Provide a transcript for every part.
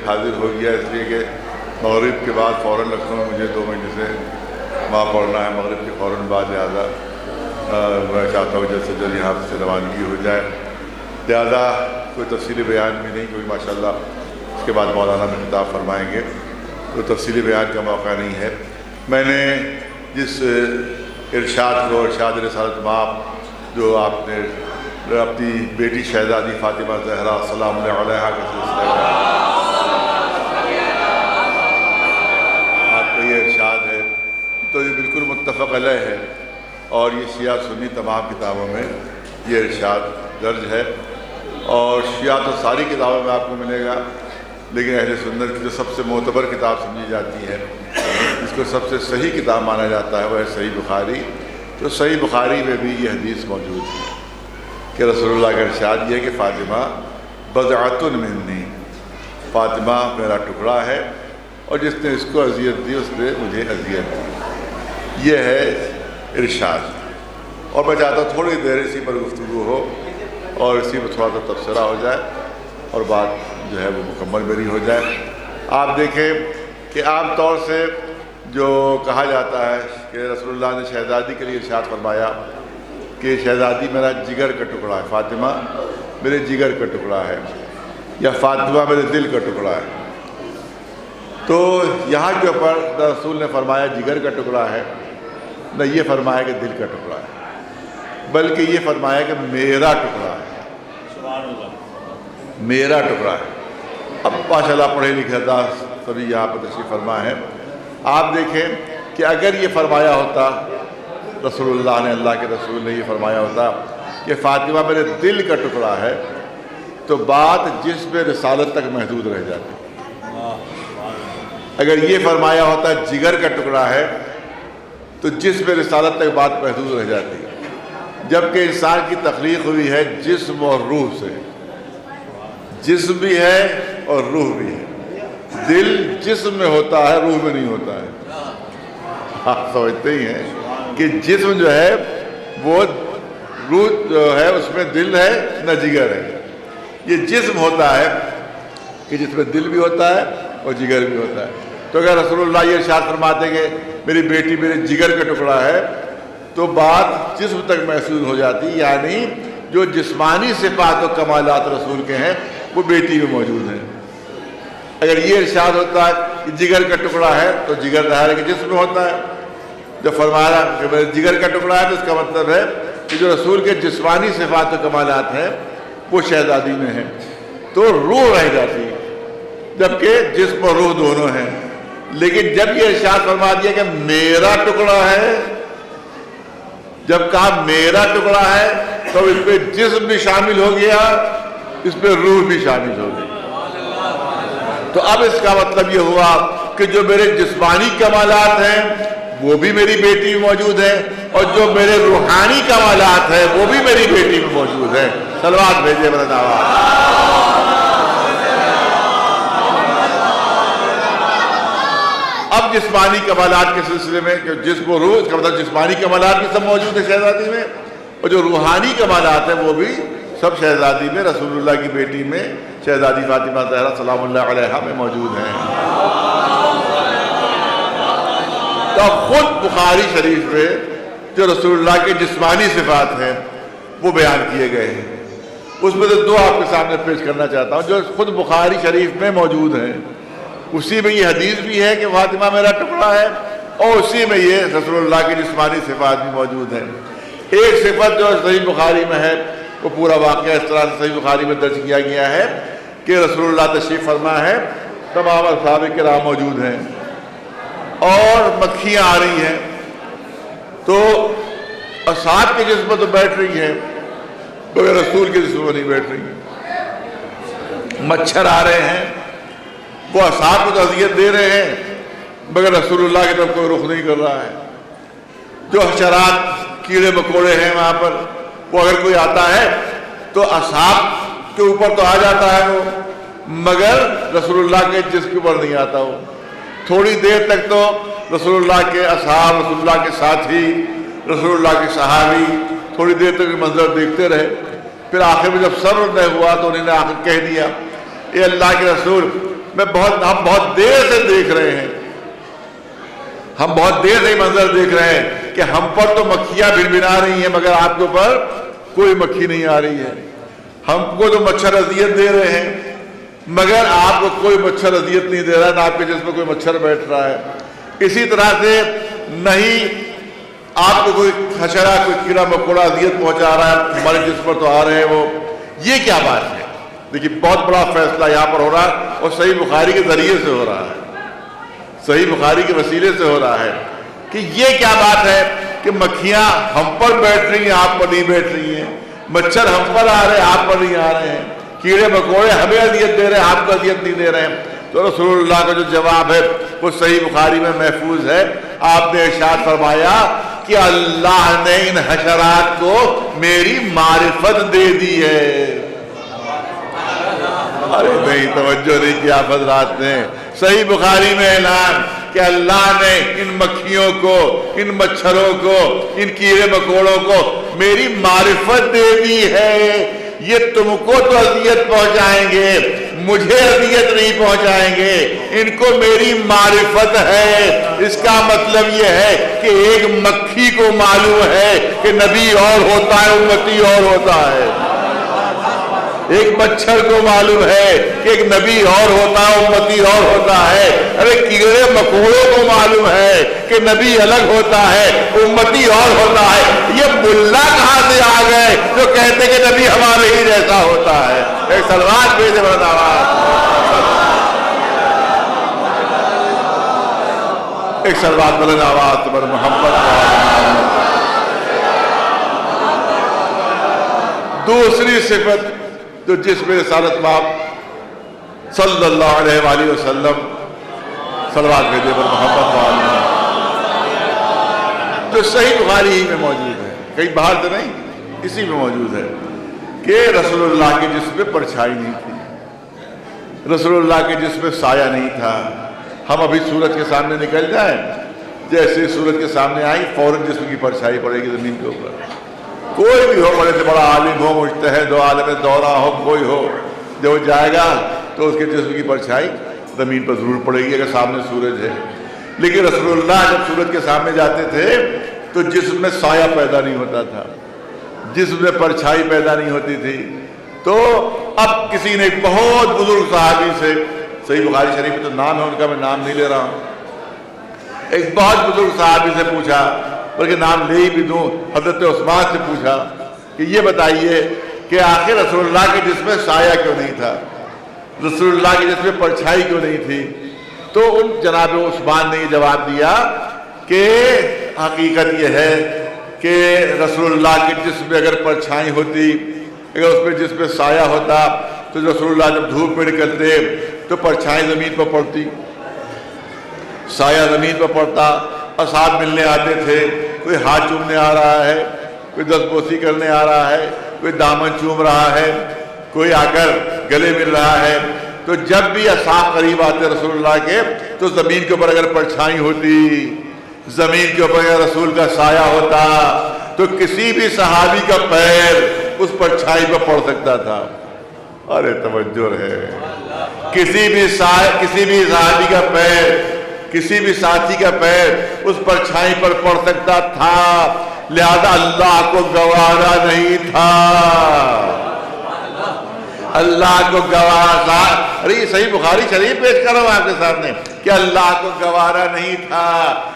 حاضر ہو گیا اس لیے کہ مغرب کے بعد فوراً لکھنؤ میں مجھے 2 مہینے سے وہاں پڑھنا ہے، مغرب کے فوراً بعد، لہٰذا میں چاہتا ہوں جلد سے جلد یہاں سے روانگی ہو جائے، لہٰذا کوئی تفصیلی بیان بھی نہیں، کیونکہ ماشاءاللہ اس کے بعد مولانا میں خطاب فرمائیں گے، تو تفصیلی بیان کا موقع نہیں ہے۔ میں نے جس ارشاد کو، ارشاد رسالت مآب جو آپ نے اپنی بیٹی شہزادی فاطمہ زہرا سلام اللہ علیہا کے سلسلے میں آپ کا یہ ارشاد ہے، تو یہ بالکل متفق علیہ ہے، اور یہ شیعہ سنی تمام کتابوں میں یہ ارشاد درج ہے، اور شیعہ تو ساری کتابوں میں آپ کو ملے گا، لیکن اہل سنت کی جو سب سے معتبر کتاب سمجھی جاتی ہے، جس کو سب سے صحیح کتاب مانا جاتا ہے، وہ ہے صحیح بخاری۔ تو صحیح بخاری میں بھی یہ حدیث موجود ہے کہ رسول اللہ کا ارشاد یہ ہے کہ فاطمہ بضعۃ منی، فاطمہ میرا ٹکڑا ہے، اور جس نے اس کو اذیت دی اس نے مجھے اذیت دی، یہ ہے ارشاد۔ اور میں چاہتا ہوں تھوڑی دیر اسی پر گفتگو ہو اور اسی پر تھوڑا سا تبصرہ ہو جائے، اور بات جو ہے وہ مکمل میری ہو جائے۔ آپ دیکھیں کہ عام طور سے جو کہا جاتا ہے کہ رسول اللہ نے شہزادی کے لیے ارشاد فرمایا کہ شہزادی میرا جگر کا ٹکڑا ہے، فاطمہ میرے جگر کا ٹکڑا ہے، یا فاطمہ میرے دل کا ٹکڑا ہے، تو یہاں کے اوپر رسول نے فرمایا جگر کا ٹکڑا ہے، نہ یہ فرمایا کہ دل کا ٹکڑا ہے، بلکہ یہ فرمایا کہ میرا ٹکڑا ہے، سبحان اللہ، میرا ٹکڑا ہے۔ اب ماشاء اللہ پڑھے لکھے تھا سبھی یہاں پر تشریف فرما ہے۔ آپ دیکھیں کہ اگر یہ فرمایا ہوتا رسول اللہ نے، اللہ کے رسول نے یہ فرمایا ہوتا کہ فاطمہ میرے دل کا ٹکڑا ہے، تو بات جسم رسالت تک محدود رہ جاتی۔ اگر یہ فرمایا ہوتا جگر کا ٹکڑا ہے تو جسم رسالت تک بات محدود رہ جاتی، جبکہ انسان کی تخلیق ہوئی ہے جسم اور روح سے، جسم بھی ہے اور روح بھی ہے، دل جسم میں ہوتا ہے، روح میں نہیں ہوتا ہے۔ آپ سمجھتے ہی ہیں کہ جسم جو ہے وہ روح جو ہے اس میں دل ہے نہ جگر ہے، یہ جسم ہوتا ہے کہ جس میں دل بھی ہوتا ہے اور جگر بھی ہوتا ہے۔ تو اگر رسول اللہ یہ ارشاد فرماتے کہ میری بیٹی میرے جگر کا ٹکڑا ہے، تو بات جسم تک محسوس ہو جاتی، یعنی جو جسمانی صفات و کمالات رسول کے ہیں وہ بیٹی میں موجود ہیں۔ اگر یہ ارشاد ہوتا ہے کہ جگر کا ٹکڑا ہے تو جگر ظاہر ہے کہ جسم میں ہوتا ہے، جب فرمایا کہ میرے جگر کا ٹکڑا ہے تو اس کا مطلب ہے کہ جو رسول کے جسمانی صفات و کمالات ہیں وہ شہزادی میں ہیں، تو روح رہ جاتی ہے، جبکہ جسم اور روح دونوں ہیں۔ لیکن جب یہ ارشاد فرما دیا کہ میرا ٹکڑا ہے، جب کہا میرا ٹکڑا ہے تو اس پہ جسم بھی شامل ہو گیا، اس پہ روح بھی شامل ہو گئی۔ تو اب اس کا مطلب یہ ہوا کہ جو میرے جسمانی کمالات ہیں وہ بھی میری بیٹی میں موجود ہیں، اور جو میرے روحانی کمالات ہیں وہ بھی میری بیٹی میں موجود ہیں۔ صلوات بھیجیے میرے نواز۔ اب جسمانی کمالات کے سلسلے میں کہ جسم و روح، اس کا مطلب جسمانی کمالات بھی سب موجود ہیں شہزادی میں، اور جو روحانی کمالات ہیں وہ بھی سب شہزادی میں، رسول اللہ کی بیٹی میں، شہزادی فاطمہ زہرا سلام اللہ علیہا میں موجود ہیں۔ تو خود بخاری شریف میں جو رسول اللہ کے جسمانی صفات ہیں وہ بیان کیے گئے ہیں، اس میں سے 2 آپ کے سامنے پیش کرنا چاہتا ہوں جو خود بخاری شریف میں موجود ہیں۔ اسی میں یہ حدیث بھی ہے کہ فاطمہ میرا ٹکڑا ہے، اور اسی میں یہ رسول اللہ کی جسمانی صفات بھی موجود ہیں۔ ایک صفت جو صحیح بخاری میں ہے، وہ پورا واقعہ اس طرح سے صحیح بخاری میں درج کیا گیا ہے کہ رسول اللہ تشریف فرما ہے، تمام اصحاب کرام موجود ہیں، اور مکھیاں آ رہی ہیں، تو اصحاب کے جسم تو بیٹھ رہی ہیں مگر رسول کے جسم میں نہیں بیٹھ رہی ہیں۔ مچھر آ رہے ہیں، وہ اصحاب کو اذیت دے رہے ہیں مگر رسول اللہ کی طرف کوئی رخ نہیں کر رہا ہے۔ جو حشرات، کیڑے مکوڑے ہیں وہاں پر، وہ اگر کوئی آتا ہے تو اصحاب کے اوپر تو آ جاتا ہے وہ، مگر رسول اللہ کے جسم کے اوپر نہیں آتا وہ۔ تھوڑی دیر تک تو رسول اللہ کے اصحاب، رسول اللہ کے ساتھی، رسول اللہ کے صحابی تھوڑی دیر تک منظر دیکھتے رہے، پھر آخر میں جب صبر نہ ہوا تو انہوں نے آخر کہہ دیا، اے اللہ کے رسول، ہم بہت دیر سے دیکھ رہے ہیں، ہم بہت دیر سے منظر دیکھ رہے ہیں کہ ہم پر تو مکھیاں بھنبھنا رہی ہیں مگر آپ کے اوپر کوئی مکھی نہیں آ رہی ہے، ہم کو تو مچھر اذیت دے رہے ہیں مگر آپ کو کوئی مچھر اذیت نہیں دے رہا، نہ آپ کے جسم میں کوئی مچھر بیٹھ رہا ہے۔ اسی طرح سے نہیں آپ کو کوئی حشرہ، کوئی کیڑا مکوڑا اذیت پہنچا رہا ہے، ہمارے جسم پر تو آ رہے ہیں وہ۔ یہ کیا بات ہے؟ دیکھیے بہت بڑا فیصلہ یہاں پر ہو رہا ہے، اور صحیح بخاری کے ذریعے سے ہو رہا ہے، صحیح بخاری کے وسیلے سے ہو رہا ہے کہ یہ کیا بات ہے کہ مکھیاں ہم پر بیٹھ رہی ہیں، آپ پر نہیں بیٹھ رہی ہیں، مچھر ہم پر آ رہے ہیں، آپ پر نہیں آ رہے ہیں، کیڑے مکوڑے ہمیں اذیت دے رہے ہیں، آپ کو اذیت نہیں دے رہے ہیں۔ تو رسول اللہ کا جو جواب ہے وہ صحیح بخاری میں محفوظ ہے۔ آپ نے ارشاد فرمایا کہ اللہ نے ان حشرات کو میری معرفت دے دی ہے۔ ارے نہیں، توجہ نہیں کیا حضرات نے۔ صحیح بخاری میں اعلان کہ اللہ نے ان مکھیوں کو، ان مچھروں کو، ان کیڑے مکوڑوں کو میری معرفت دے دی ہے، یہ تم کو تو اذیت پہنچائیں گے، مجھے اذیت نہیں پہنچائیں گے، ان کو میری معرفت ہے۔ اس کا مطلب یہ ہے کہ ایک مکھی کو معلوم ہے کہ نبی اور ہوتا ہے، امتی اور ہوتا ہے۔ ایک مچھر کو معلوم ہے کہ ایک نبی اور ہوتا ہے، امتی اور ہوتا ہے۔ ارے کیڑے مکوڑوں کو معلوم ہے کہ نبی الگ ہوتا ہے، امتی اور ہوتا ہے۔ یہ ملا کہاں سے آ گئے جو کہتے کہ نبی ہمارے ہی جیسا ہوتا ہے؟ ایک سلوات بھیجے بلند آواز، ایک سلوات بلند آواز پر محمد۔ دوسری صفت جو جس میں رسالت مآب صلی اللہ علیہ وآلہ وسلم، صلوات بھیجے پر محمد وآلہ، جو صحیح بخاری ہی میں موجود ہے، کہیں باہر سے نہیں، اسی میں موجود ہے کہ رسول اللہ کے جسم میں پرچھائی نہیں تھی، رسول اللہ کے جسم میں سایہ نہیں تھا۔ ہم ابھی سورج کے سامنے نکل جائیں، جیسے سورج کے سامنے آئی فوراً جسم کی پرچھائی پڑے گی زمین کے اوپر۔ کوئی بھی ہو، بڑے سے بڑا عالم ہو، مجتہد ہو، عالم دورہ ہو، کوئی ہو، جب وہ جائے گا تو اس کے جسم کی پرچھائی زمین پر ضرور پڑے گی اگر سامنے سورج ہے۔ لیکن رسول اللہ جب سورج کے سامنے جاتے تھے تو جسم میں سایہ پیدا نہیں ہوتا تھا، جسم میں پرچھائی پیدا نہیں ہوتی تھی۔ تو اب کسی نے ایک بہت بزرگ صحابی سے، صحیح بخاری شریف میں تو نام ہے ان کا، میں نام نہیں لے رہا ہوں، ایک بہت بزرگ صحابی سے پوچھا، بلکہ نام لے ہی بھی دوں، حضرت عثمان سے پوچھا کہ یہ بتائیے کہ آخر رسول اللہ کے جسم میں سایہ کیوں نہیں تھا، رسول اللہ کے جسم میں پرچھائی کیوں نہیں تھی؟ تو ان جناب عثمان نے یہ جواب دیا کہ حقیقت یہ ہے کہ رسول اللہ کے جسم میں اگر پرچھائی ہوتی، اگر اس میں جسم میں سایہ ہوتا تو رسول اللہ جب دھوپ میں نکلتے تو پرچھائی زمین پر پڑتی، سایہ زمین پر پڑتا، اصحاب ملنے آتے تھے، کوئی ہاتھ چومنے آ رہا ہے، کوئی دستبوسی کرنے آ رہا ہے، کوئی دامن چوم رہا ہے، کوئی آ کر گلے مل رہا ہے، تو جب بھی اصحاب قریب آتے رسول اللہ کے تو زمین کے اوپر اگر پرچھائی ہوتی، زمین کے اوپر اگر رسول کا سایہ ہوتا تو کسی بھی صحابی کا پیر اس پرچھائی پر پڑ سکتا تھا۔ ارے توجہ ہے، کسی بھی صحابی کا پیر، کسی بھی ساتھی کا پیر اس پرچھائی پر پڑ سکتا تھا، لہذا اللہ کو گوارا نہیں تھا، اللہ کو گوارا، ارے یہ صحیح بخاری شریف پیش کر رہا ہوں آپ کے سامنے کہ اللہ کو گوارا نہیں تھا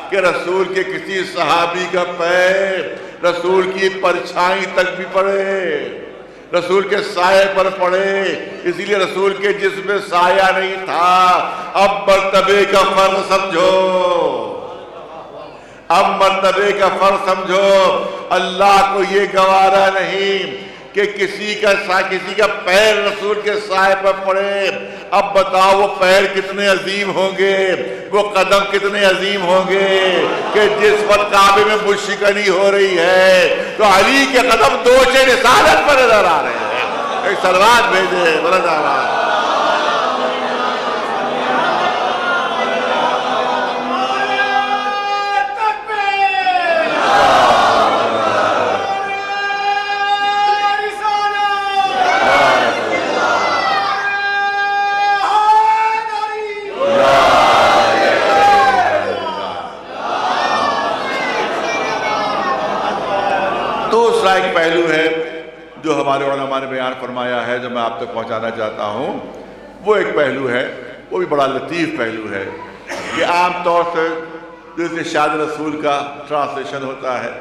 کہ رسول کے کسی صحابی کا پیر رسول کی پرچھائی تک بھی پڑے، رسول کے سائے پر پڑے، اسی لیے رسول کے جسم میں سایہ نہیں تھا۔ اب مرتبے کا فرق سمجھو، اب مرتبے کا فرق سمجھو، اللہ کو یہ گوارا نہیں کہ کسی کا پیر رسول کے سائے پر پڑے۔ اب بتاؤ وہ پیر کتنے عظیم ہوں گے، وہ قدم کتنے عظیم ہوں گے کہ جس وقت کعبے میں مشکنی ہو رہی ہے تو علی کے قدم دوش رسالت پر نظر آ رہے ہیں۔ ایک صلوات بھیجے بلند آواز۔ چوتھا ایک پہلو ہے جو ہمارے علماء نے بیان فرمایا ہے، جو میں آپ تک پہنچانا چاہتا ہوں. وہ ایک پہلو ہے، وہ بھی بڑا لطیف پہلو ہے کہ عام طور سے جو ارشاد رسول کا ٹرانسلیشن ہوتا ہے،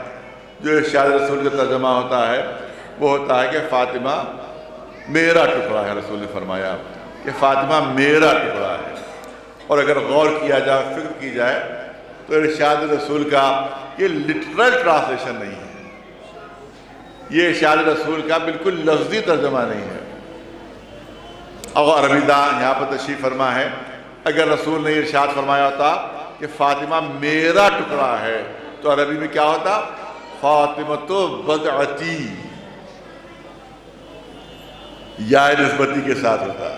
جو ارشاد رسول کا ترجمہ ہوتا ہے، وہ ہوتا ہے کہ فاطمہ میرا ٹکڑا ہے. رسول نے فرمایا کہ فاطمہ میرا ٹکڑا ہے. اور اگر غور کیا جائے، فکر کی جائے، تو ارشاد رسول کا یہ لٹرل ٹرانسلیشن نہیں ہے، یہ ارشاد رسول کا بالکل لفظی ترجمہ نہیں ہے. اور عربی داں یہاں پر تشریف فرما ہے، اگر رسول نے ارشاد فرمایا ہوتا کہ فاطمہ میرا ٹکڑا ہے تو عربی میں کیا ہوتا؟ فاطمۃ بضعتی، یا نسبتی کے ساتھ ہوتا.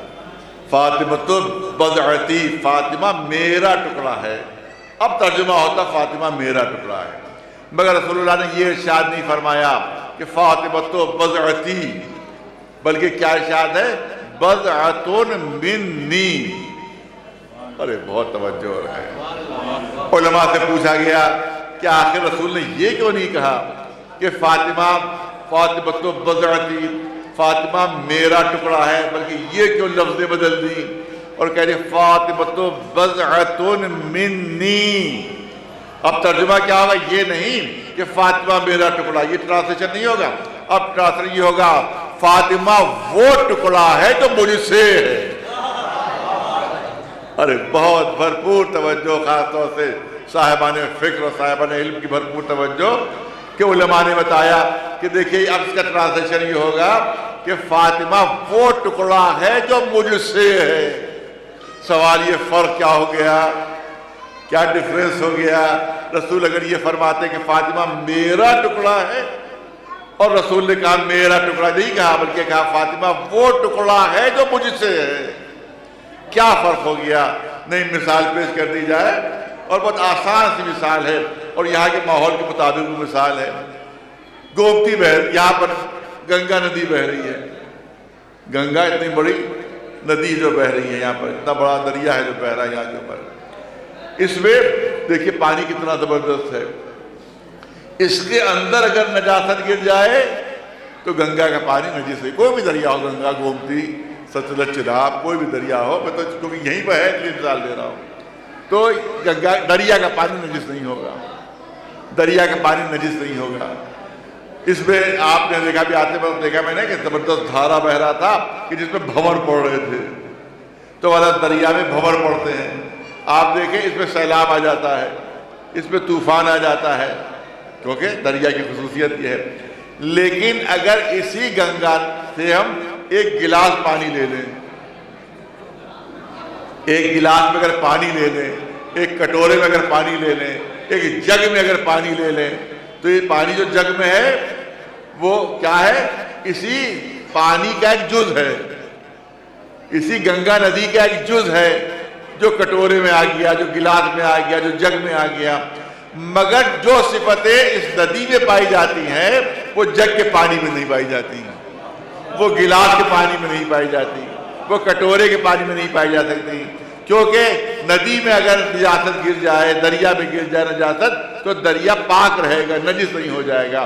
فاطمۃ بضعتی، فاطمہ میرا ٹکڑا ہے. اب ترجمہ ہوتا فاطمہ میرا ٹکڑا ہے. مگر رسول اللہ نے یہ ارشاد نہیں فرمایا کہ فاطمۃ بضعتی، بلکہ کیا ارشاد ہے؟ بضعۃ منی. ارے بہت توجہ ہو رہا ہے. علماء سے پوچھا گیا کہ آخر رسول نے یہ کیوں نہیں کہا کہ فاطمۃ بضعتی، فاطمہ میرا ٹکڑا ہے، بلکہ یہ کیوں لفظیں بدل دی اور کہہ رہے فاطمۃ بضعۃ منی؟ اب ترجمہ کیا ہوگا؟ یہ نہیں کہ فاطمہ میرا ٹکڑا، یہ ٹرانسلیشن نہیں ہوگا. اب ٹرانسلیشن یہ ہوگا فاطمہ وہ ٹکڑا ہے جو مجھ سے ہے. ارے بہت بھرپور توجہ، خاص طور سے صاحبان فکر اور صاحبان علم کی بھرپور توجہ کہ علماء نے بتایا کہ دیکھیے اب اس کا ٹرانسلیشن یہ ہوگا کہ فاطمہ وہ ٹکڑا ہے جو مجھ سے ہے. سوال یہ فرق کیا ہو گیا، کیا ڈفرینس ہو گیا؟ رسول اگر یہ فرماتے کہ فاطمہ میرا ٹکڑا ہے، اور رسول نے کہا میرا ٹکڑا نہیں کہا بلکہ کہا فاطمہ وہ ٹکڑا ہے جو مجھ سے ہے، کیا فرق ہو گیا؟ نہیں، مثال پیش کر دی جائے، اور بہت آسان سی مثال ہے اور یہاں کے ماحول کے مطابق وہ مثال ہے. گومتی یہاں پر گنگا ندی بہہ رہی ہے. گنگا اتنی بڑی ندی جو بہہ رہی ہے یہاں پر، اتنا بڑا دریا ہے جو بہہ رہا ہے یہاں کے اوپر. اس میں دیکھیے پانی کتنا زبردست ہے. اس کے اندر اگر نجاست گر جائے تو گنگا کا پانی نجس ہے. کوئی بھی دریا ہو، گنگا، گومتی، ستلج، چناب، کوئی بھی دریا ہو، میں تو کیونکہ یہیں پہ ہے اس لیے مثال دے رہا ہوں، تو گنگا دریا کا پانی نجس نہیں ہوگا. دریا کا پانی نجس نہیں ہوگا. اس میں آپ نے دیکھا بھی آتے وقت دیکھا میں نے کہ زبردست دھارا بہ رہا تھا کہ جس میں بھنور پڑ رہے تھے. تو والا دریا میں بھنور پڑتے ہیں. آپ دیکھیں اس میں سیلاب آ جاتا ہے، اس میں طوفان آ جاتا ہے، کیونکہ دریا کی خصوصیت یہ ہے. لیکن اگر اسی گنگا سے ہم ایک گلاس پانی لے لیں، ایک گلاس میں اگر پانی لے لیں، ایک کٹورے میں اگر پانی لے لیں، ایک جگ میں اگر پانی لے لیں، تو یہ پانی جو جگ میں ہے وہ کیا ہے؟ اسی پانی کا ایک جز ہے، اسی گنگا ندی کا ایک جز ہے جو کٹورے میں آ گیا، جو گلاس میں آ گیا، جو جگ میں آ گیا. مگر جو صفتیں اس ندی میں پائی جاتی ہیں وہ جگ کے پانی میں نہیں پائی جاتی، وہ گلاس کے پانی میں نہیں پائی جاتی، وہ کٹورے کے پانی میں نہیں پائی جا سکتی. کیونکہ ندی میں اگر نجاست گر جائے، دریا میں گر جائے نجاست، تو دریا پاک رہے گا، نجس نہیں ہو جائے گا.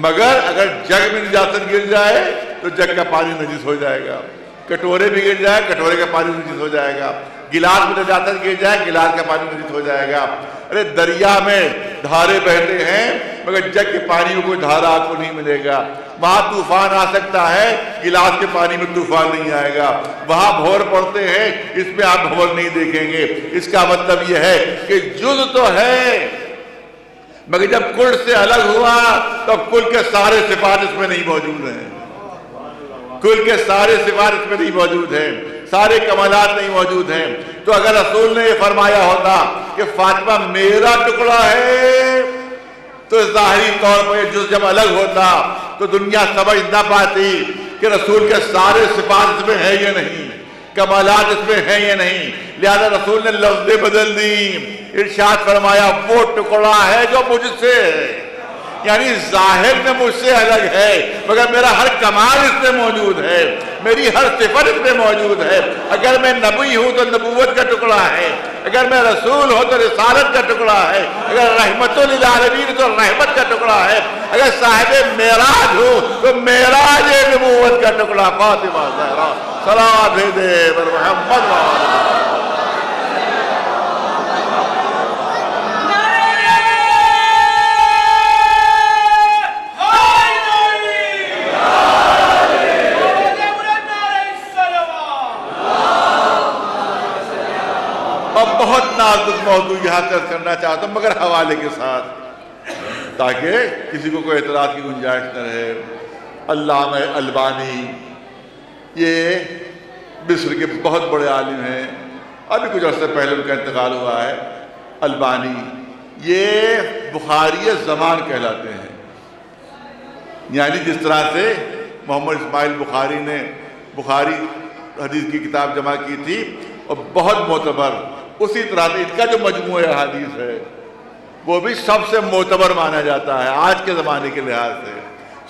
مگر اگر جگ میں نجاست گر جائے تو جگ کا پانی نجس ہو جائے گا. کٹورے میں گر جائے، کٹورے کا پانی نجس ہو جائے گا. گلاس میں نجاست گر جائے، گلاس کا پانی نجس ہو جائے گا. ارے دریا میں دھارے بہتے ہیں مگر جگ کے پانی میں کوئی دھارا آپ کو نہیں ملے گا. وہاں طوفان آ سکتا ہے، گلاس کے پانی میں طوفان نہیں آئے گا. وہاں بھور پڑتے ہیں، اس میں آپ بھور نہیں دیکھیں گے. اس کا مطلب یہ ہے کہ جز تو ہے مگر جب کل سے الگ ہوا تب کل کے سارے صفات اس میں نہیں موجود ہیں. کل کے سارے صفات اس میں نہیں موجود ہیں، سارے کمالات نہیں موجود ہیں. تو اگر رسول نے یہ فرمایا ہوتا کہ فاطمہ میرا ٹکڑا ہے تو ظاہری طور پر یہ جز جب الگ ہوتا تو دنیا سمجھ نہ پاتی کہ رسول کے سارے صفات اس میں ہیں یا نہیں، کمالات اس میں ہیں یا نہیں. لہذا رسول نے لفظیں بدل دی. ارشاد فرمایا وہ ٹکڑا ہے جو مجھ سے ہے. یعنی ظاہر میں مجھ سے الگ ہے مگر میرا ہر کمال اس میں موجود ہے، میری ہر صفت اس میں موجود ہے۔ اگر میں نبی ہوں تو نبوت کا ٹکڑا ہے، اگر میں رسول ہوں تو رسالت کا ٹکڑا ہے، اگر رحمت للعالمین تو رحمت کا ٹکڑا ہے، اگر صاحب معراج ہوں تو معراج نبوت کا ٹکڑا۔ فاطمہ زہرا صلاۃ بھیجے بر محمد وآلہ۔ اب بہت نازک موضوع یہاں تک کرنا چاہتا ہوں مگر حوالے کے ساتھ تاکہ کسی کو کوئی اعتراض کی گنجائش نہ رہے۔ علامہ البانی یہ مصر کے بہت بڑے عالم ہیں، ابھی کچھ عرصے پہلے ان کا انتقال ہوا ہے۔ البانی یہ بخاری زمان کہلاتے ہیں، یعنی جس طرح سے محمد اسماعیل بخاری نے بخاری حدیث کی کتاب جمع کی تھی اور بہت معتبر، اسی طرح سے ان کا جو مجموعہ احادیث ہے وہ بھی سب سے معتبر مانا جاتا ہے آج کے زمانے کے لحاظ سے،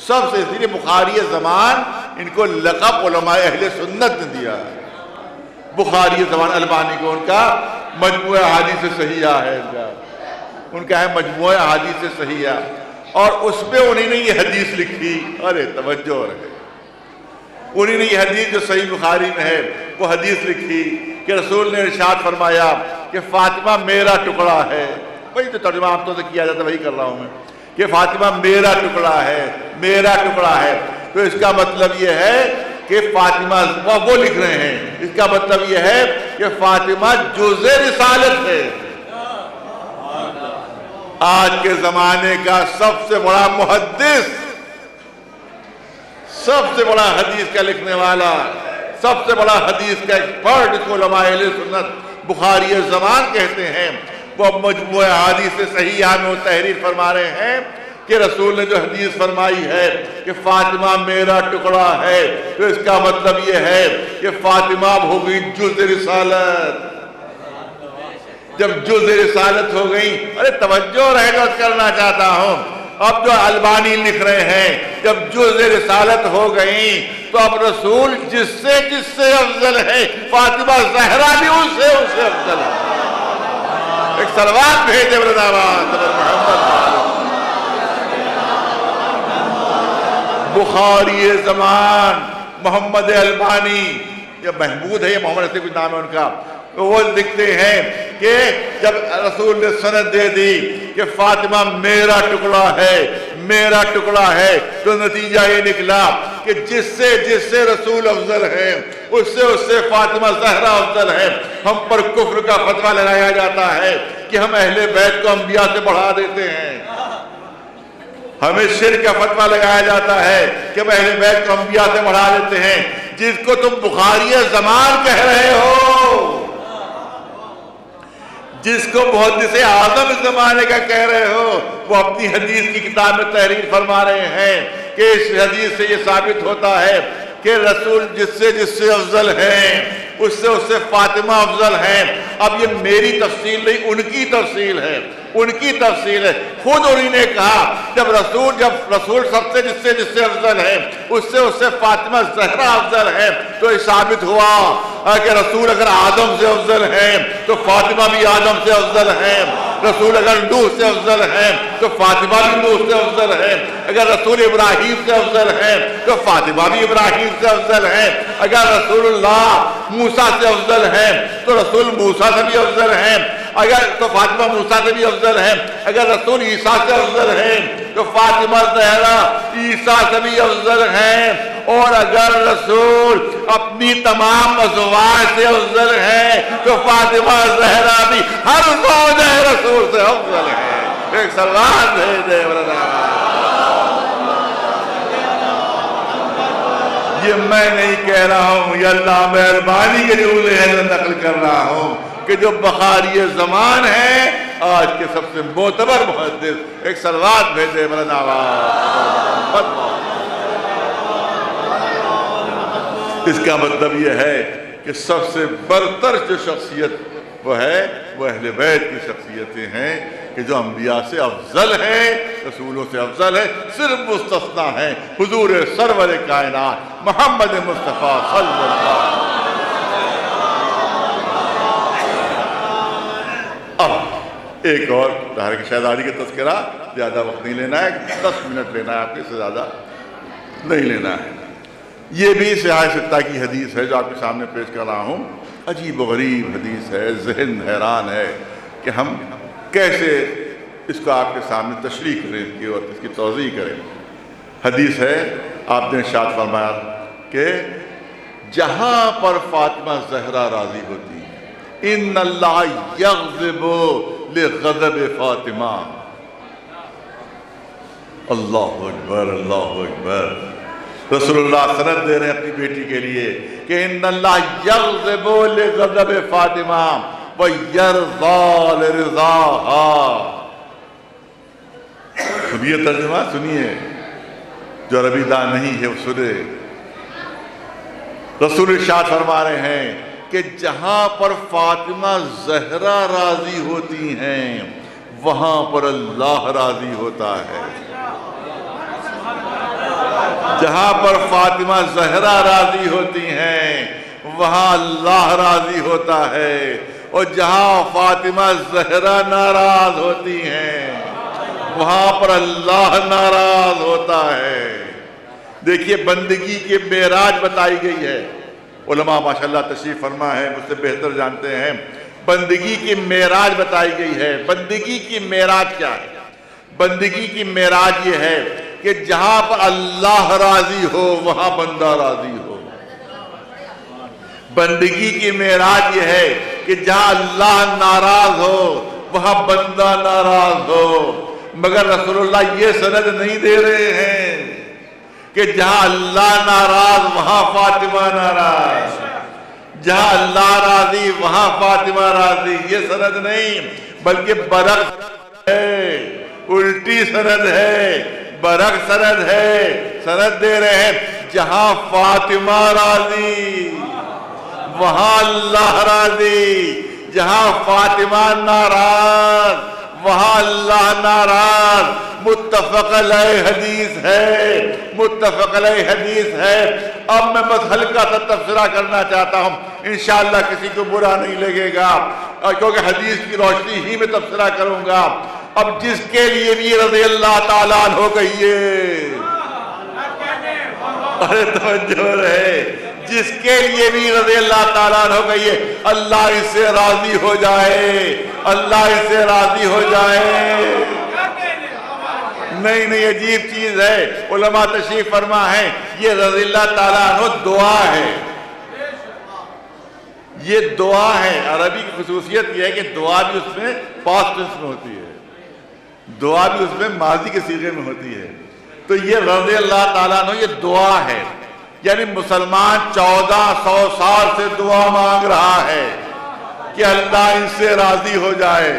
سب سے، اس لیے بخاری زمان ان کو لقب علماء اہل سنت نے دیا ہے۔ بخاری زمان البانی کو ان کا مجموعہ احادیث صحیحہ ہے، ان کا ہے مجموعہ احادیث صحیحہ، اور اس پہ انہیں نے یہ حدیث لکھی۔ ارے توجہ رہے، انہیں نے یہ حدیث جو صحیح بخاری میں ہے وہ حدیث لکھی کہ رسول نے ارشاد فرمایا کہ فاطمہ میرا ٹکڑا ہے۔ وہی تو ترجمہ عام طور سے کیا جاتا ہے، وہی کر رہا ہوں میں کہ فاطمہ میرا ٹکڑا ہے، میرا ٹکڑا ہے۔ تو اس کا مطلب یہ ہے کہ فاطمہ، وہ لکھ رہے ہیں، اس کا مطلب یہ ہے کہ فاطمہ جزء رسالت ہے۔ آج کے زمانے کا سب سے بڑا محدث، سب سے بڑا حدیث کا لکھنے والا، سب سے بڑا حدیث کا ایکسپرٹ، جس کو علماء اہل سنت بخاری زمان کہتے ہیں، وہ مجموعہ احادیث صحیحہ میں وہ تحریر فرما رہے ہیں کہ رسول نے جو حدیث فرمائی ہے کہ فاطمہ میرا ٹکڑا ہے، تو اس کا مطلب یہ ہے کہ فاطمہ اب ہو گئی جزء رسالت۔ جب جزء رسالت ہو گئی، ارے توجہ رہنت کرنا چاہتا ہوں، اب جو البانی لکھ رہے ہیں جب جزء رسالت ہو گئی تو اب رسول جس سے افضل ہے، فاطمہ زہرا بھی اس سے افضل ہے۔ ایک صلوات بھیجے محمد۔ بخاری زمان محمد البانی، یہ محمود ہے، یہ محمد ایسے کچھ نام ہے ان کا، وہ لکھتے ہیں کہ جب رسول نے سند دے دی کہ فاطمہ میرا ٹکڑا ہے، میرا ٹکڑا ہے، تو نتیجہ یہ نکلا کہ جس سے رسول افضل ہے اس سے فاطمہ زہرا افضل ہے۔ ہم پر کفر کا فتویٰ لگایا جاتا ہے کہ ہم اہل بیت کو انبیاء سے بڑھا دیتے ہیں، ہمیں شرک کا فتویٰ لگایا جاتا ہے کہ ہم اہل بیت کو انبیاء سے بڑھا دیتے ہیں۔ جس کو تم بخاری زمان کہہ رہے ہو، جس کو محدث اعظم اس زمانے کا کہہ رہے ہو، وہ اپنی حدیث کی کتاب میں تحریر فرما رہے ہیں کہ اس حدیث سے یہ ثابت ہوتا ہے کہ رسول جس سے افضل ہیں اس سے فاطمہ افضل ہیں۔ اب یہ میری تفصیل نہیں، ان کی تفصیل ہے، ان کی تفصیل ہے۔ خود انہوں نے کہا جب رسول سب سے جس سے افضل ہے اس سے فاطمہ زہرا افضل ہے، تو یہ ثابت ہوا کہ رسول اگر آدم سے افضل ہیں تو فاطمہ بھی آدم سے افضل ہیں، رسول اگر نوح سے افضل ہیں تو فاطمہ بھی نوح سے افضل ہے، اگر رسول ابراہیم سے افضل ہیں تو فاطمہ بھی ابراہیم سے افضل ہیں، اگر رسول اللہ موسیٰ سے افضل ہیں تو رسول موسیٰ سے بھی افضل ہیں، اگر تو فاطمہ موسیٰ سے بھی افضل ہیں، اگر رسول عیسیٰ سے افضل ہیں تو فاطمہ زہرا عیسیٰ سے بھی افضل ہیں، اور اگر رسول اپنی تمام ازواج سے افضل ہیں تو فاطمہ زہرا بھی ہر زوج رسول سے افضل ہے۔ ایک صلوات بھیجے یہ میں نہیں کہہ رہا ہوں، یہ علامہ البانی کے جملے ہیں نقل کر رہا ہوں کہ جو بخاری زمان ہے آج کے سب سے معتبر محدث۔ ایک صلوات بھیجے مولانا اس کا مطلب یہ ہے کہ سب سے برتر جو شخصیت وہ ہے وہ اہل بیت کی شخصیتیں ہیں کہ جو انبیاء سے افضل ہے، رسولوں سے افضل ہے، صرف مستثنا ہے حضور سرور کائنات محمد مصطفیٰ صلی اللہ علیہ وسلم۔ اب ایک اور تحریک شہزادی کا تذکرہ، زیادہ وقت نہیں لینا ہے، 10 منٹ لینا ہے، آپ کے سے زیادہ نہیں لینا ہے۔ یہ بھی صحیح ستہ کی حدیث ہے جو آپ کے سامنے پیش کر رہا ہوں۔ عجیب و غریب حدیث ہے، ذہن حیران ہے کہ ہم کیسے اس کو آپ کے سامنے تشریح کریں اور اس کی توضیح کریں۔ حدیث ہے، آپ نے ارشاد فرمایا کہ جہاں پر فاطمہ زہرا راضی ہوتی ان اللہ یغضب لغضب فاطمہ۔ اللہ اکبر، اللہ اکبر۔ رسول اللہ سند دے رہے ہیں اپنی بیٹی کے لیے کہ ان اللہ یغضب لغضب فاطمہ ویرضا لرضاها۔ سنیے ترجمہ، سنیے، جو عربی دان نہیں ہے وہ سنے۔ رسول ارشاد فرما رہے ہیں کہ جہاں پر فاطمہ زہرا راضی ہوتی ہیں وہاں پر اللہ راضی ہوتا ہے۔ جہاں پر فاطمہ زہرا راضی ہوتی ہیں وہاں اللہ راضی ہوتا ہے، اور جہاں فاطمہ زہرا ناراض ہوتی ہیں وہاں پر اللہ ناراض ہوتا ہے۔ دیکھیے بندگی کے معراج بتائی گئی ہے، علماء ماشاءاللہ تشریف فرما ہے، مجھ سے بہتر جانتے ہیں۔ بندگی کی معراج بتائی گئی ہے۔ بندگی کی معراج کیا ہے؟ بندگی کی معراج یہ ہے کہ جہاں پر اللہ راضی ہو وہاں بندہ راضی ہو۔ بندگی کی معراج یہ ہے کہ جہاں اللہ ناراض ہو وہاں بندہ ناراض ہو۔ مگر رسول اللہ یہ سند نہیں دے رہے ہیں کہ جہاں اللہ ناراض وہاں فاطمہ ناراض، جہاں اللہ راضی وہاں فاطمہ راضی، یہ سند نہیں، بلکہ برعکس ہے، الٹی سند ہے، برعکس سند ہے۔ سند دے رہے ہیں جہاں فاطمہ راضی وہاں اللہ راضی، جہاں فاطمہ ناراض وہاں اللہ ناراض۔ متفق علیہ حدیث ہے، متفق علیہ حدیث ہے۔ اب میں بس ہلکا سا تبصرہ کرنا چاہتا ہوں، انشاءاللہ کسی کو برا نہیں لگے گا، کیونکہ حدیث کی روشنی ہی میں تبصرہ کروں گا۔ اب جس کے لیے بھی رضی اللہ تعالیٰ عنہ کہیے، ارے توجہ رہے، جس کے لیے بھی رضی اللہ تعالیٰ عنہ کہیے اللہ اس سے راضی ہو جائے، اللہ اس سے راضی ہو جائے۔ نہیں نہیں، عجیب چیز ہے، علماء تشریف فرما ہے، یہ رضی اللہ تعالیٰ عنہ دعا ہے، یہ دعا ہے۔ عربی کی خصوصیت یہ ہے کہ دعا بھی اس میں پاسٹ ٹینس میں ہوتی ہے، دعا بھی اس میں ماضی کے صیغے میں ہوتی ہے۔ تو یہ رضی اللہ تعالیٰ عنہ یہ دعا ہے، یعنی مسلمان 1400 سال سے دعا مانگ رہا ہے کہ اللہ ان سے راضی ہو جائے،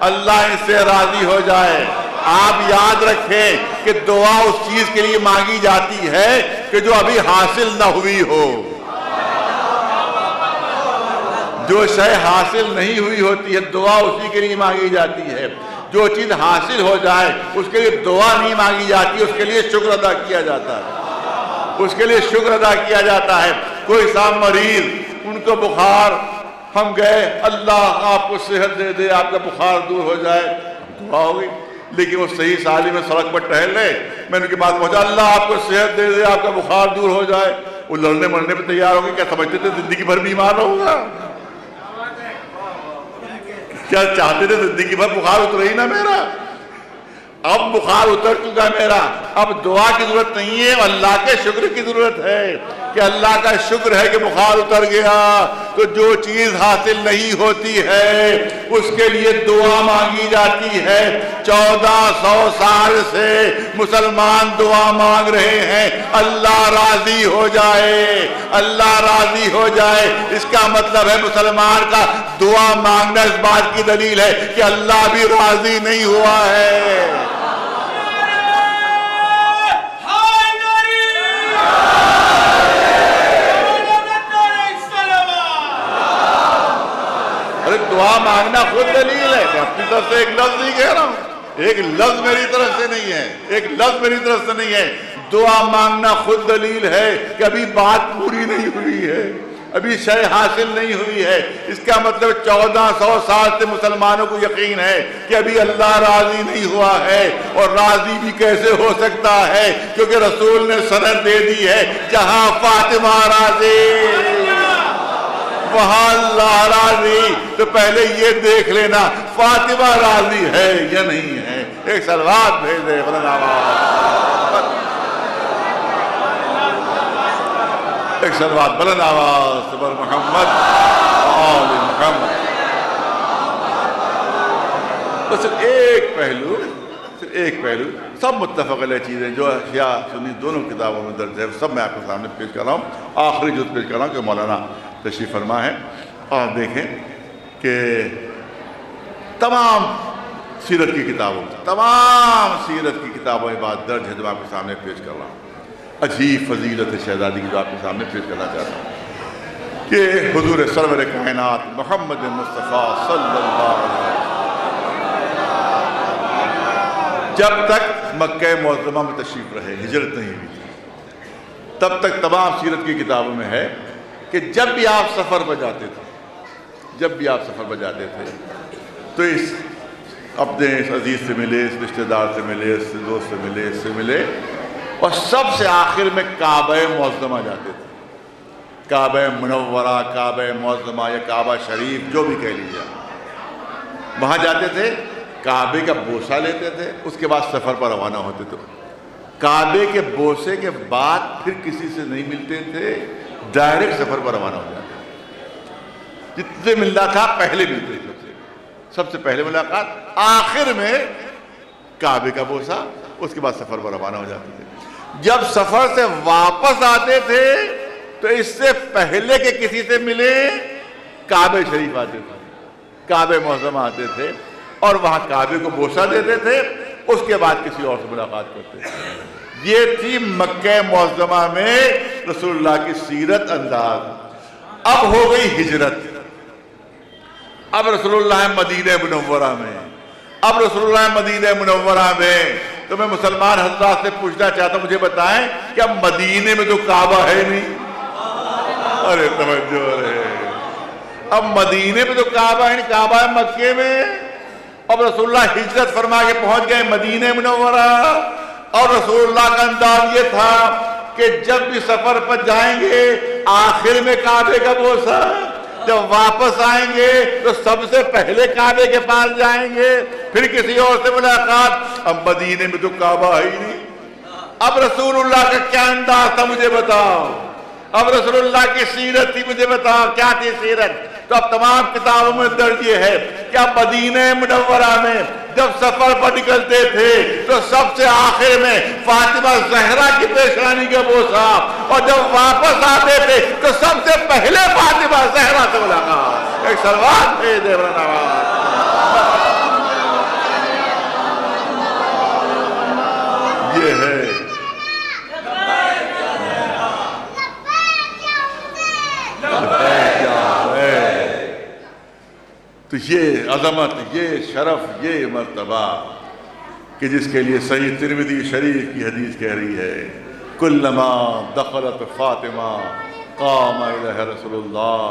اللہ ان سے راضی ہو جائے۔ آپ یاد رکھیں کہ دعا اس چیز کے لیے مانگی جاتی ہے کہ جو ابھی حاصل نہ ہوئی ہو۔ جو شے حاصل نہیں ہوئی ہوتی ہے دعا اسی کے لیے مانگی جاتی ہے۔ جو چیز حاصل ہو جائے اس کے لیے دعا نہیں مانگی جاتی، اس کے لیے شکر ادا کیا جاتا ہے، اس کے لیے شکر ادا کیا جاتا ہے۔ کوئی صاحب مریض، ان کو بخار، ہم گئے، اللہ آپ کو صحت دے دے، آپ کا بخار دور ہو جائے، دعا ہوگی۔ لیکن وہ صحیح سالی میں سڑک پر ٹہل رہے، میں ان کے بعد پہنچا، اللہ آپ کو صحت دے دے، آپ کا بخار دور ہو جائے، وہ لڑنے مرنے پہ تیار ہو گئے۔ کیا سمجھتے تھے زندگی بھر بیمار ہوگا؟ کیا چاہتے تھے زندگی بھر بخار اترے ہی نہ میرا؟ اب بخار اتر چکا میرا، اب دعا کی ضرورت نہیں ہے، اللہ کے شکر کی ضرورت ہے کہ اللہ کا شکر ہے کہ بخار اتر گیا۔ تو جو چیز حاصل نہیں ہوتی ہے اس کے لیے دعا مانگی جاتی ہے۔ 1400 سال سے مسلمان دعا مانگ رہے ہیں اللہ راضی ہو جائے، اللہ راضی ہو جائے۔ اس کا مطلب ہے مسلمان کا دعا مانگنا اس بات کی دلیل ہے کہ اللہ بھی راضی نہیں ہوا ہے۔ ارے دعا مانگنا خود دلیل ہے، میں اپنی طرف سے ایک لفظ نہیں کہہ رہا ہوں، ایک لفظ میری طرف سے نہیں ہے، ایک لفظ میری طرف سے نہیں ہے. دعا مانگنا خود دلیل ہے کہ ابھی بات پوری نہیں ہوئی ہے، ابھی شے حاصل نہیں ہوئی ہے. اس کا مطلب 1400 سال سے مسلمانوں کو یقین ہے کہ ابھی اللہ راضی نہیں ہوا ہے، اور راضی بھی کیسے ہو سکتا ہے کیونکہ رسول نے سند دے دی ہے جہاں فاطمہ راضی وہاں اللہ راضی. تو پہلے یہ دیکھ لینا فاطمہ راضی ہے یا نہیں ہے. ایک صلوات بھیج دے بلند آواز، ایک صلوات بلند آواز بر محمد آل محمد. تو صرف ایک پہلو سب متفق علیہ چیزیں جو شیعہ سنی دونوں کتابوں میں درج ہے سب میں آپ کے سامنے پیش کر رہا ہوں. آخری جز پیش کر رہا ہوں کہ مولانا تشریف فرما ہے. آپ دیکھیں کہ تمام سیرت کی کتابوں میں بات درج ہے جو آپ کے سامنے پیش کر رہا ہوں. عجیب فضیلت شہزادی کی جو آپ کے سامنے پیش کرنا چاہتا ہوں کہ حضور سرور کائنات محمد مصطفیٰ صلی اللہ علیہ وسلم جب تک مکہ معظمہ میں تشریف رہے، ہجرت نہیں ہوئی تھی، تب تک تمام سیرت کی کتابوں میں ہے کہ جب بھی آپ سفر پر جاتے تھے تو اس اپنے اس عزیز سے ملے، اس رشتہ دار سے ملے، اس دوست سے ملے اور سب سے آخر میں کعبہ معظمہ جاتے تھے. کعبہ منورہ، کعبہ معظمہ یا کعبہ شریف جو بھی کہہ لیجیے، وہاں جاتے تھے، کعبے کا بوسہ لیتے تھے، اس کے بعد سفر پر روانہ ہوتے تھے. کعبے کے بوسے کے بعد پھر کسی سے نہیں ملتے تھے، ڈائریکٹ سفر پر روانہ ہو جاتے. جتنے ملنا تھا پہلے ملتے تھے، سب سے پہلے ملاقات، آخر میں کعبے کا بوسہ، اس کے بعد سفر پر روانہ ہو جاتے تھے. جب سفر سے واپس آتے تھے تو اس سے پہلے کہ کسی سے ملے کعبہ شریف آتے تھے، کعبہ معظمہ آتے تھے اور وہاں کعبے کو بوسہ دیتے تھے، اس کے بعد کسی اور سے ملاقات کرتے تھے. یہ تھی مکہ معظمہ میں رسول اللہ کی سیرت انداز. اب ہو گئی ہجرت، اب رسول اللہ مدینہ منورہ میں تو میں مسلمان حضرات سے پوچھنا چاہتا ہوں، مجھے بتائیں کہ اب مدینے میں تو کعبہ ہے نہیں. ارے توجہ رہے، اب مدینے میں تو کعبہ ہے نہیں، کعبہ ہے مکے میں. اب رسول اللہ ہجرت فرما کے پہنچ گئے مدینہ منورہ، اور رسول اللہ کا انداز یہ تھا کہ جب بھی سفر پر جائیں گے آخر میں کعبے کا بوسہ، جب واپس آئیں گے تو سب سے پہلے کعبے کے پاس جائیں گے، پھر کسی اور سے ملاقات. اب مدینے میں تو کعبہ ہی نہیں. اب رسول اللہ کا کیا انداز تھا مجھے بتاؤ، اب رسول اللہ کی سیرت تھی مجھے بتاؤ کیا تھی سیرت. تو اب تمام کتابوں میں درج یہ ہے کہ اب مدینہ منورہ میں جب سفر پر نکلتے تھے تو سب سے آخر میں فاطمہ زہرا کی پیشانی کا بوسہ، اور جب واپس آتے تھے تو سب سے پہلے فاطمہ زہرا سے ملاقات. ایک صلوات ہے دیوران آواز. یہ ہے تو یہ عظمت، یہ شرف، یہ مرتبہ کہ جس کے لیے صحیح ترمذی شریف کی حدیث کہہ رہی ہے کلما دخلت فاطمہ قام الیہ رسول اللہ.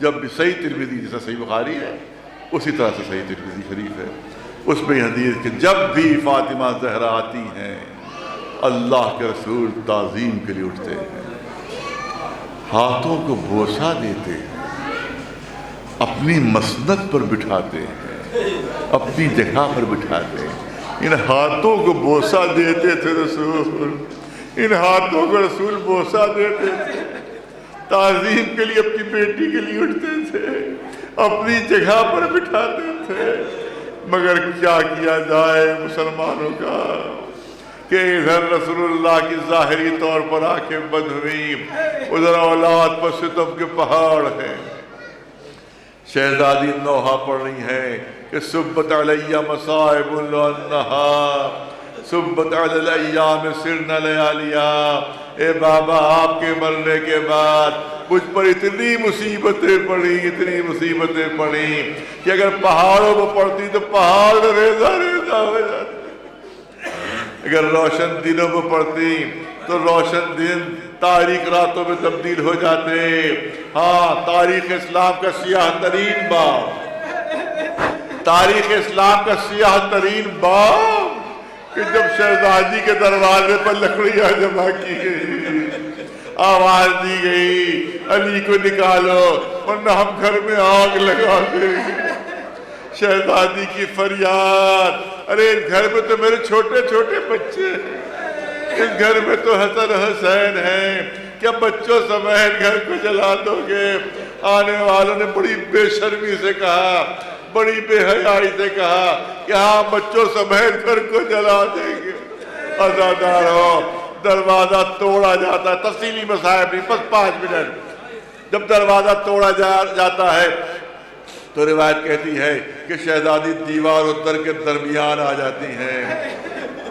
جب بھی صحیح ترمذی جیسا صحیح بخاری ہے اسی طرح سے صحیح ترمذی شریف ہے، اس میں حدیث کہ جب بھی فاطمہ زہرا آتی ہیں اللہ کے رسول تعظیم کے لیے اٹھتے ہیں، ہاتھوں کو بوسہ دیتے ہیں، اپنی مسند پر بٹھاتے ہیں، اپنی جگہ پر بٹھاتے ہیں. ان ہاتھوں کو بوسہ دیتے تھے رسول، ان ہاتھوں کو رسول بوسہ دیتے تھے، تعظیم کے لیے اپنی بیٹی کے لیے اٹھتے تھے، اپنی جگہ پر بٹھاتے تھے. مگر کیا کیا جائے مسلمانوں کا کہ ادھر رسول اللہ کی ظاہری طور پر آنکھیں بند ہوئی، ادھر اولاد پر ستم کے پہاڑ ہیں. شہزادی نوحہ پڑھ رہی ہے کہ سبت علیہ مصائب النہار سبت علی الایام سرن لیالیا. اے بابا آپ کے مرنے کے بعد مجھ پر اتنی مصیبتیں پڑی کہ اگر پہاڑوں میں پڑتی تو پہاڑ ریزہ ریزہ ہو جاتے، اگر روشن دنوں میں پڑتی تو روشن دن تاریک راتوں میں تبدیل ہو جاتے۔ ہاں، تاریخ اسلام کا سیاہ ترین باب کہ جب شہزادی کے دروازے پر لکڑیاں جمع کی گئی، آواز دی گئی علی کو نکالو ورنہ ہم گھر میں آگ لگا دیں گے۔ شہزادی کی فریاد، ارے اس گھر میں تو میرے چھوٹے چھوٹے بچے ہیں، اس گھر میں تو حسن حسین ہیں، کیا بچوں سمیت گھر کو جلا دو گے؟ آنے والوں نے بڑی بے شرمی سے کہا، بڑی بے حیائی سے کہا کہ ہاں بچوں سمیت گھر کو جلا دیں گے۔ عزاداروں، دروازہ توڑا جاتا ہے، تفصیلی مسائل نہیں، بس 5 منٹ۔ جب دروازہ توڑا جاتا ہے تو روایت کہتی ہے کہ شہزادی دیوار و در کے درمیان آ جاتی ہیں،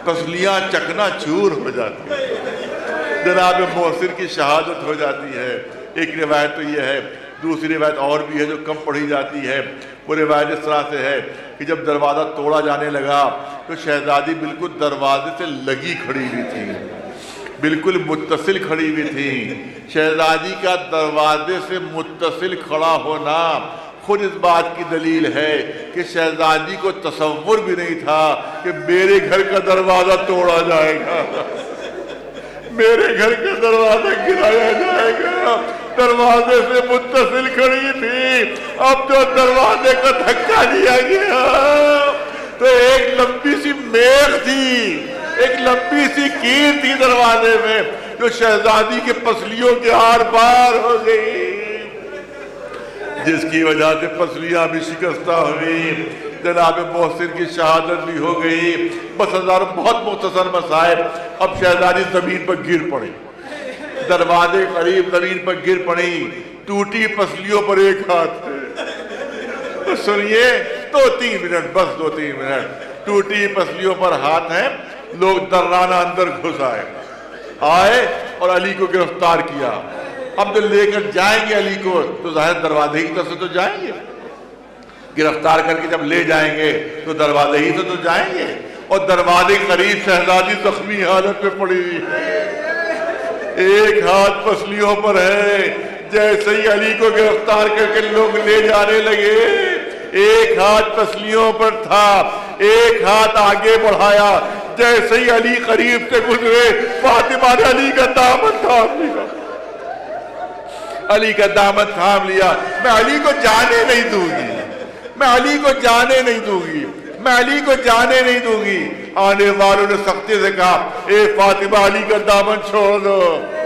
پسلیاں چکنا چور ہو جاتی ہیں، جناب محسن کی شہادت ہو جاتی ہے۔ ایک روایت تو یہ ہے، دوسری روایت اور بھی ہے جو کم پڑھی جاتی ہے۔ وہ روایت اس طرح سے ہے کہ جب دروازہ توڑا جانے لگا تو شہزادی بالکل دروازے سے لگی کھڑی ہوئی تھی، بالکل متصل کھڑی ہوئی تھی۔ شہزادی کا دروازے سے متصل کھڑا ہونا خود اس بات کی دلیل ہے کہ شہزادی کو تصور بھی نہیں تھا کہ میرے گھر کا دروازہ توڑا جائے گا، میرے گھر کا دروازہ گرایا جائے گا۔ دروازے سے متصل کھڑی تھی، اب جو دروازے کا دھکا دیا گیا تو ایک لمبی سی میخ تھی، ایک لمبی سی کیر تھی دروازے میں جو شہزادی کے پسلیوں کے آر پار ہو گئی، جس کی وجہ سے پسلیاں بھی شکستہ ہوئی، جناب محسن کی شہادت بھی ہو گئی۔ بس ہزاروں بہت مختصر مسائل۔ اب شہزادی زمین پر گر پڑی، دروازے قریب زمین پر گر پڑی، ٹوٹی پسلیوں پر ایک ہاتھ ہے۔ سنیے، 2-3 منٹ، بس 2-3 منٹ، ٹوٹی پسلیوں پر ہاتھ ہیں۔ لوگ درانہ اندر گھس آئے اور علی کو گرفتار کیا۔ اب جو لے کر جائیں گے علی کو تو ظاہر دروازے ہی طرف سے تو جائیں گے، گرفتار کر کے جب لے جائیں گے تو دروازے ہی سے تو جائیں گے، اور دروازے قریب شہزادی زخمی حالت میں پڑی ہوئی ہے، ایک ہاتھ پسلیوں پر ہے۔ جیسے ہی علی کو گرفتار کر کے لوگ لے جانے لگے، ایک ہاتھ پسلیوں پر تھا، ایک ہاتھ آگے بڑھایا، جیسے ہی علی قریب سے گزرے فاطمہ نے علی کا دامن تھام لیا، علی کا دامن تھام لیا۔ میں علی کو جانے نہیں دوں گی، میں علی کو جانے نہیں دوں گی، میں علی کو جانے نہیں دوں گی۔ آنے والوں نے سختی سے کہا، اے فاطمہ علی کا دامن چھوڑ دو،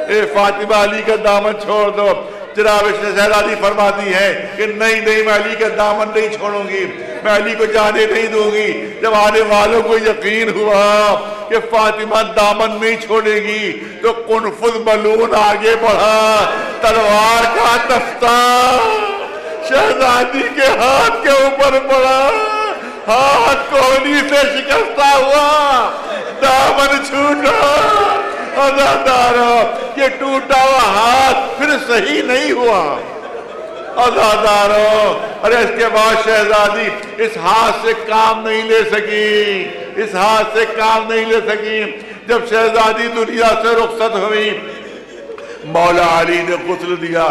اے فاطمہ علی کا دامن چھوڑ دو۔ جناب شہزادی فرماتی ہے کہ نہیں نہیں، میں علی کا دامن نہیں چھوڑوں گی، میں علی کو جانے نہیں دوں گی۔ جب آنے والوں کو یقین ہوا کہ فاطمہ دامن نہیں چھوڑے گی تو قنفذ ملعون آگے بڑھا، تلوار کا دفتہ شہزادی کے ہاتھ کے اوپر پڑا، ہاتھ کوہنی سے شکستہ ہوا، دامن چھوٹا۔ عزاداروں، یہ ٹوٹا ہوا ہاتھ پھر صحیح نہیں ہوا۔ عزاداروں، ارے اس کے بعد شہزادی اس ہاتھ سے کام نہیں لے سکی، اس ہاتھ سے کام نہیں لے سکی۔ جب شہزادی دنیا سے رخصت ہوئی، مولا علی نے غسل دیا،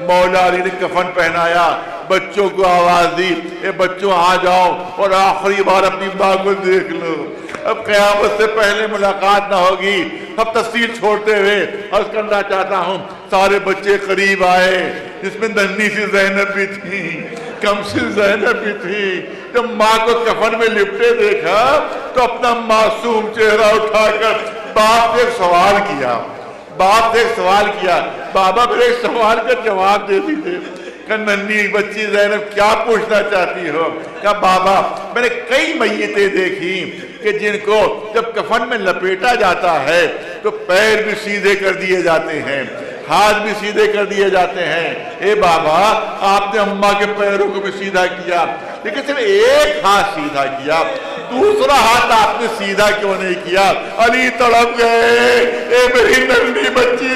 مولا علی نے کفن پہنایا، بچوں کو آواز دی، اے بچوں آ جاؤ اور آخری بار اپنی ماں کو دیکھ لو، اب قیامت سے پہلے ملاقات نہ ہوگی۔ اب تفصیل چھوڑتے ہوئے عرض کرنا چاہتا ہوں، سارے بچے قریب آئے، جس میں ننھی سی زینب بھی تھی، کم سی زینب بھی تھی۔ جب ماں کو کفن میں لپٹے دیکھا تو اپنا معصوم چہرہ اٹھا کر باپ سے ایک سوال کیا، باپ سے ایک سوال کیا، بابا میرے ایک سوال کا جواب دے دیجیے۔ کہ ننھی بچی زینب کیا پوچھنا چاہتی ہو؟ کہ بابا میں نے کئی میتیں دیکھی کہ جن کو جب کفن میں لپیٹا جاتا ہے تو پیر بھی سیدھے کر دیے جاتے ہیں، ہاتھ بھی سیدھے کر دیے جاتے ہیں۔ اے بابا آپ نے اماں کے پیروں کو بھی سیدھا کیا، لیکن صرف ایک ہاتھ سیدھا کیا، دوسرا ہاتھ آپ نے سیدھا کیوں نہیں کیا؟ علی تڑپ گئے، اے میری ننھی بچی